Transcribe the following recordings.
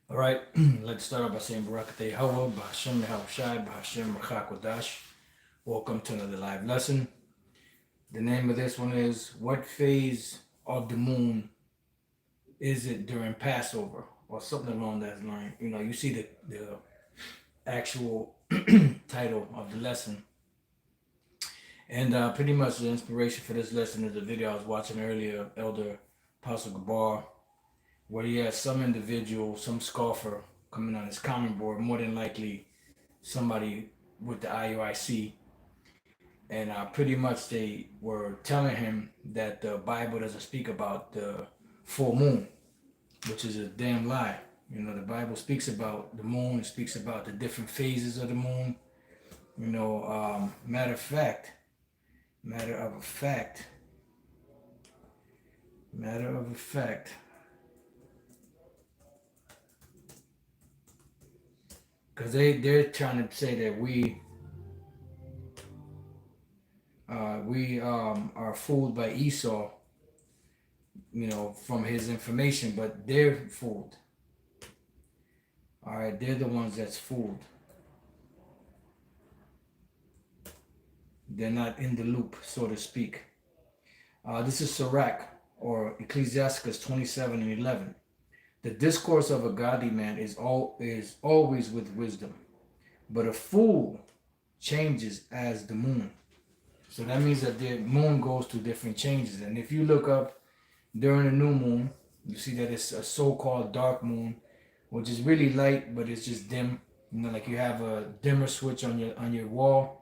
All right, let's start off by saying Barakateh Hawa, Bahashem Yahushai, Bahashem Rachakodash. Welcome to another live lesson. The name of this one is What Phase of the Moon is it during Passover? Or something along that line. You know, you see the actual title of the lesson. And pretty much the inspiration for this lesson is the video I was watching earlier, Elder Apostle Gabar, where he has some individual, some scoffer coming on his comment board, more than likely somebody with the IUIC, and pretty much they were telling him that the Bible doesn't speak about the full moon, which is a damn lie. You know, the Bible speaks about the moon, it speaks about the different phases of the moon. You know, matter of a fact, matter of a fact, because they're trying to say that we are fooled by Esau, you know, from his information, but they're fooled. All right, they're the ones that's fooled. They're not in the loop, so to speak. This is Sirach, or Ecclesiasticus 27 and 11. The discourse of a godly man is always with wisdom, but a fool changes as the moon. So that means that the moon goes through different changes. And if you look up during the new moon, you see that it's a so-called dark moon, which is really light, but it's just dim. You know, like you have a dimmer switch on your wall,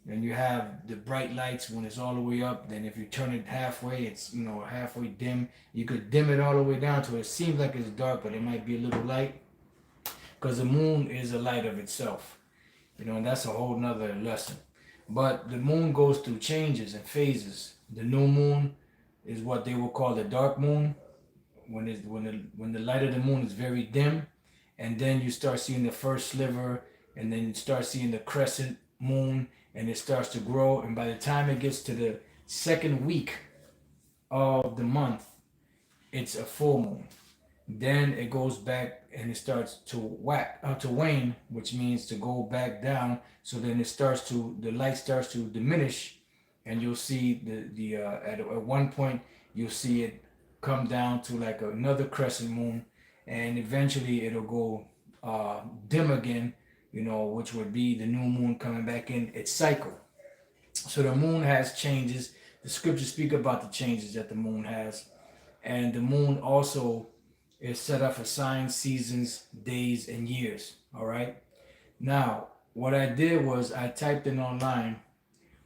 and you have the bright lights when it's all the way up. Then if you turn it halfway, it's, you know, halfway dim. You could dim it all the way down to it seems like it's dark, but it might be a little light, because the moon is a light of itself. You know, and that's a whole nother lesson. But the moon goes through changes and phases. The new moon is what they will call the dark moon, when the light of the moon is very dim, and then you start seeing the first sliver, and then you start seeing the crescent moon, and it starts to grow, and by the time it gets to the second week of the month, it's a full moon. Then it goes back and it starts to wane, which means to go back down. So then the light starts to diminish, and you'll see at one point you'll see it come down to like another crescent moon, and eventually it'll go dim again. You know, which would be the new moon coming back in its cycle. So the moon has changes. The scriptures speak about the changes that the moon has, and the moon also is set up for signs, seasons, days, and years. All right. Now, what I did was I typed in online,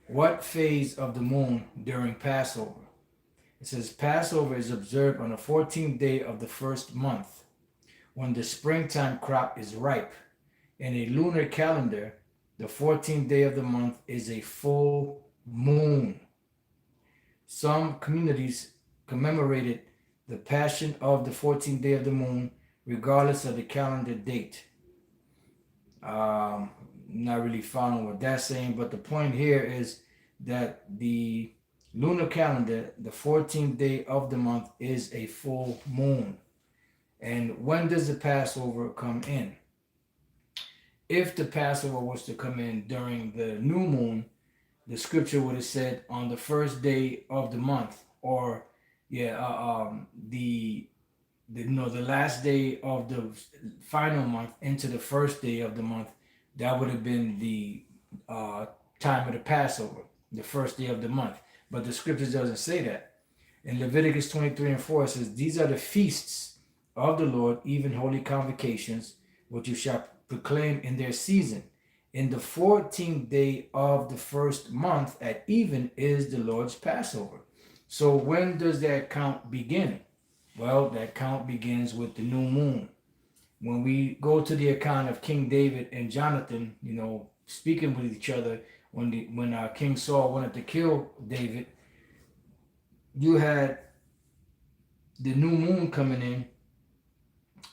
what phase of the moon during Passover? It says Passover is observed on the 14th day of the first month, when the springtime crop is ripe. In a lunar calendar, the 14th day of the month is a full moon. Some communities commemorated the passion of the 14th day of the moon, regardless of the calendar date. Not really following what that's saying, but the point here is that the lunar calendar, the 14th day of the month, is a full moon. And when does the Passover come in? If the Passover was to come in during the new moon, the scripture would have said on the first day of the month, or the last day of the final month into the first day of the month. That would have been the time of the Passover, the first day of the month. But the scripture doesn't say that. In Leviticus 23 and 4, it says, "These are the feasts of the Lord, even holy convocations, which you shall proclaim in their season. In the 14th day of the first month at even is the Lord's Passover." So when does that count begin? Well, that count begins with the new moon. When we go to the account of King David and Jonathan, you know, speaking with each other, when King Saul wanted to kill David, you had the new moon coming in,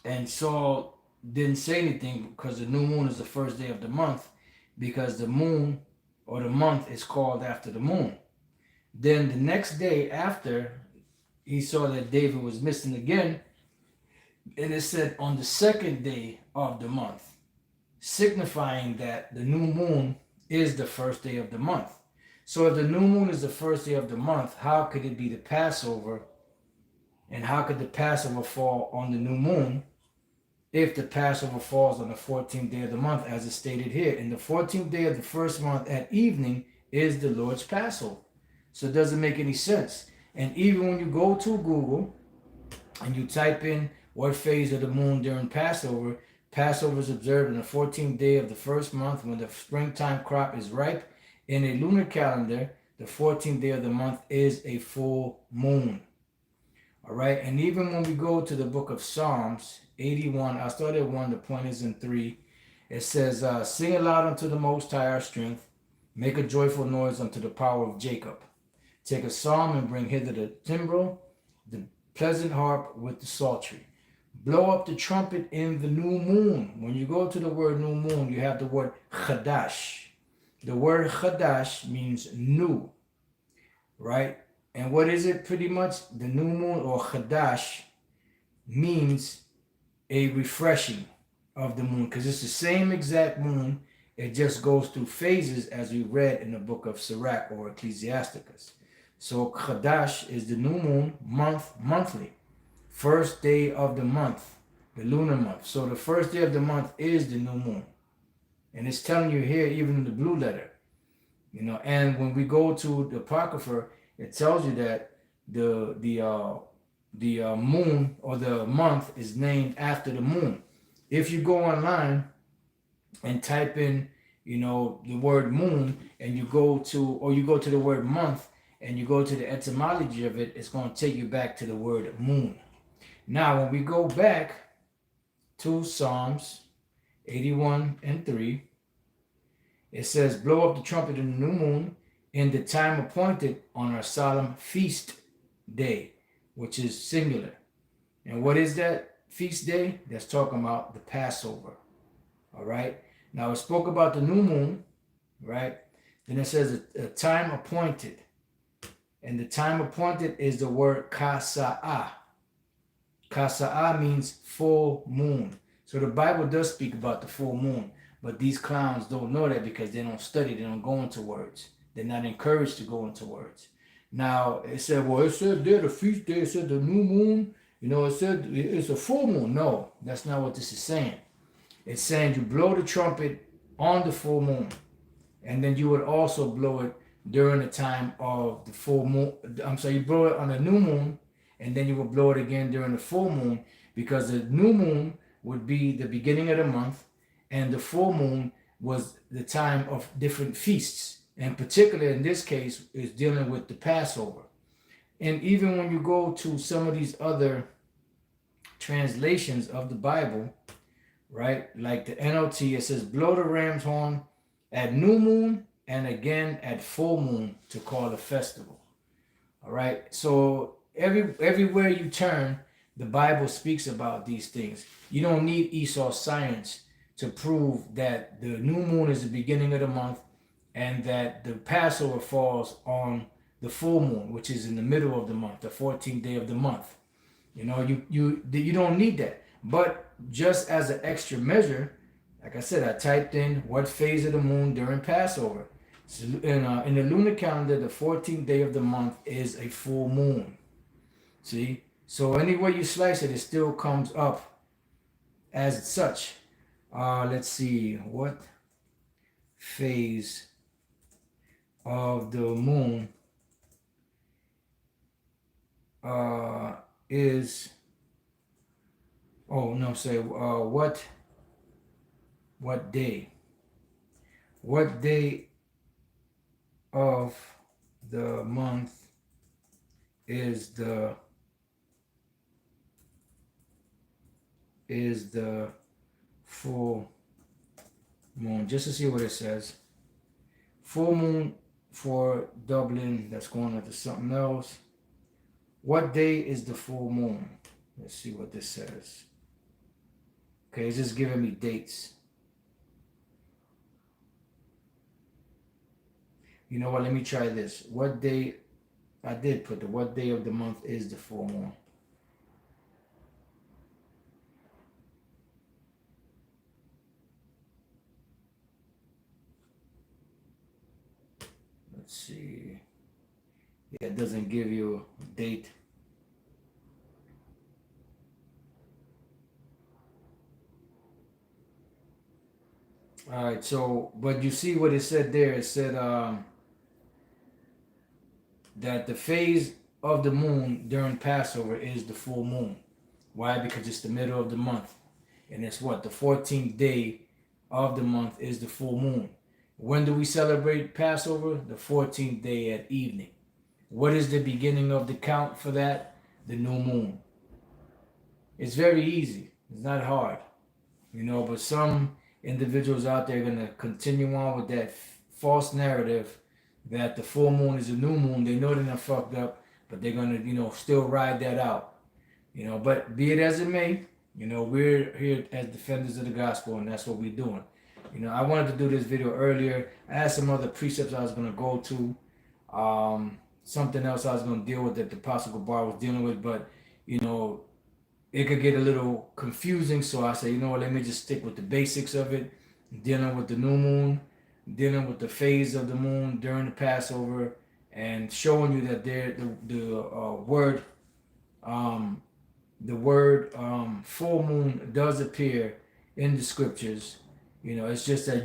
and Saul didn't say anything because the new moon is the first day of the month, because the moon or the month is called after the moon. Then the next day after he saw that David was missing again, It is said on the second day of the month, signifying that the new moon is the first day of the month. So if the new moon is the first day of the month, how could it be the Passover? And how could the Passover fall on the new moon if the Passover falls on the 14th day of the month, as is stated here? In the 14th day of the first month at evening is the Lord's Passover. So it doesn't make any sense. And even when you go to Google and you type in what phase of the moon during Passover, Passover is observed on the 14th day of the first month when the springtime crop is ripe. In a lunar calendar, the 14th day of the month is a full moon. All right. And even when we go to the book of Psalms 81, I started at 1, the point is in 3. It says, sing aloud unto the Most High our strength, make a joyful noise unto the power of Jacob. Take a psalm and bring hither the timbrel, the pleasant harp with the psaltery. Blow up the trumpet in the new moon. When you go to the word new moon, you have the word chadash. The word chadash means new, right? And what is it pretty much? The new moon or chadash means a refreshing of the moon, because it's the same exact moon. It just goes through phases, as we read in the book of Sirach or Ecclesiasticus. So chadash is the new moon, monthly. First day of the month, the lunar month. So the first day of the month is the new moon. And it's telling you here, even in the blue letter. And when we go to the Apocrypha, it tells you that the moon or the month is named after the moon. If you go online and type in, the word moon, and you go to the word month and you go to the etymology of it, it's going to take you back to the word moon. Now, when we go back to Psalms 81 and 3, it says, blow up the trumpet in the new moon in the time appointed on our solemn feast day, which is singular. And what is that feast day? That's talking about the Passover. All right. Now it spoke about the new moon, right? Then it says a time appointed. And the time appointed is the word kasa'ah. Kasa'ah means full moon. So the Bible does speak about the full moon, but these clowns don't know that because they don't study, they don't go into words. They're not encouraged to go into words. Now, it said there, the feast day, it said the new moon, it said it's a full moon. No, that's not what this is saying. It's saying you blow the trumpet on the full moon, and then you would also blow it during the time of the full moon. You blow it on the new moon, and then you will blow it again during the full moon, because the new moon would be the beginning of the month, and the full moon was the time of different feasts. And particularly in this case, is dealing with the Passover. And even when you go to some of these other translations of the Bible, right, like the NLT, it says, blow the ram's horn at new moon and again at full moon to call a festival. All right. So everywhere you turn, the Bible speaks about these things. You don't need Esau's science to prove that the new moon is the beginning of the month and that the Passover falls on the full moon, which is in the middle of the month, the 14th day of the month. You don't need that. But just as an extra measure, like I said, I typed in what phase of the moon during Passover. So in the lunar calendar, the 14th day of the month is a full moon. See? So any way you slice it, it still comes up as such. Let's see. What phase of the moon is... Oh, no, say, what day? What day of the month is the full moon? Just to see what it says. Full moon for Dublin, that's going into something else. What day is the full moon? Let's see what this says. Okay, it's just giving me dates. You know what? Let me try this. What day? I did put what day of the month is the full moon. Let's see. Yeah, it doesn't give you a date. All right, so but you see what it said there. It said that the phase of the moon during Passover is the full moon. Why? Because it's the middle of the month, and it's what the 14th day of the month is the full moon. When do we celebrate Passover? The 14th day at evening. What is the beginning of the count for that? The new moon. It's very easy. It's not hard, but some individuals out there are going to continue on with that false narrative that the full moon is a new moon. They know they're not fucked up, but they're going to, still ride that out. But be it as it may, we're here as defenders of the gospel, and that's what we're doing. I wanted to do this video earlier. I had some other precepts I was going to go to. Something else I was going to deal with that the Apostle Gabar was dealing with, but, it could get a little confusing. So I said, let me just stick with the basics of it, dealing with the new moon, dealing with the phase of the moon during the Passover, and showing you that the word full moon does appear in the scriptures. It's just that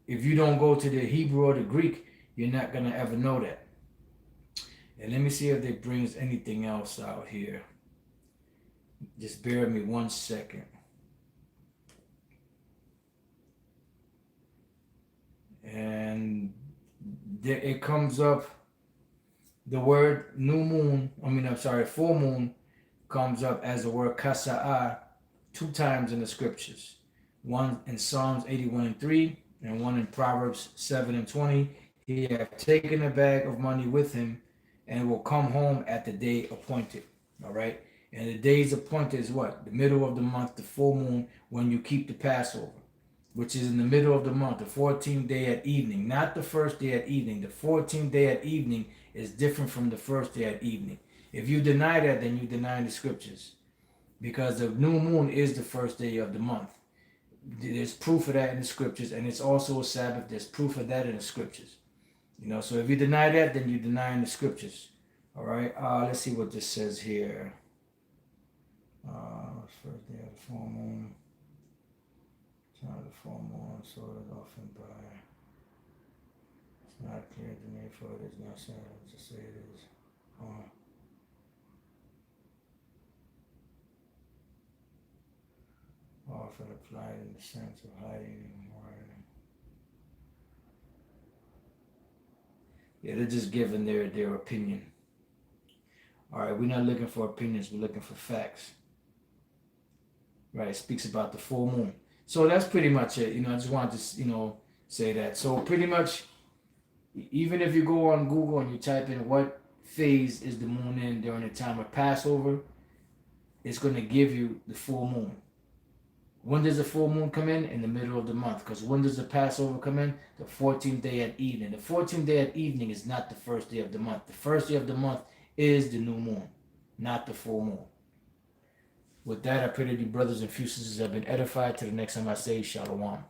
if you don't go to the Hebrew or the Greek, you're not gonna ever know that. And let me see if it brings anything else out here. Just bear with me 1 second. And it comes up, the word full moon comes up as the word kasa'ah 2 times in the scriptures. One in Psalms 81:3 and one in Proverbs 7:20. He have taken a bag of money with him and will come home at the day appointed. All right. And the days appointed is what? The middle of the month, the full moon, when you keep the Passover, which is in the middle of the month, the 14th day at evening, not the first day at evening. The 14th day at evening is different from the first day at evening. If you deny that, then you deny the scriptures, because the new moon is the first day of the month. There's proof of that in the scriptures, and it's also a Sabbath. There's proof of that in the scriptures. So if you deny that, then you deny in the scriptures. All right. Let's see what this says here. First day of the full moon. Time of the full moon, so it's often by. It's not clear to me for it is not saying to say it is. Often applied in the sense of hiding and hiding. Yeah, they're just giving their opinion. All right, we're not looking for opinions. We're looking for facts. Right, it speaks about the full moon. So that's pretty much it. I just wanted to, say that. So pretty much, even if you go on Google and you type in what phase is the moon in during the time of Passover, it's going to give you the full moon. When does the full moon come in? In the middle of the month. Because when does the Passover come in? The 14th day at evening. The 14th day at evening is not the first day of the month. The first day of the month is the new moon, not the full moon. With that, I pray that you brothers and sisters have been edified. To the next time I say, Shalom.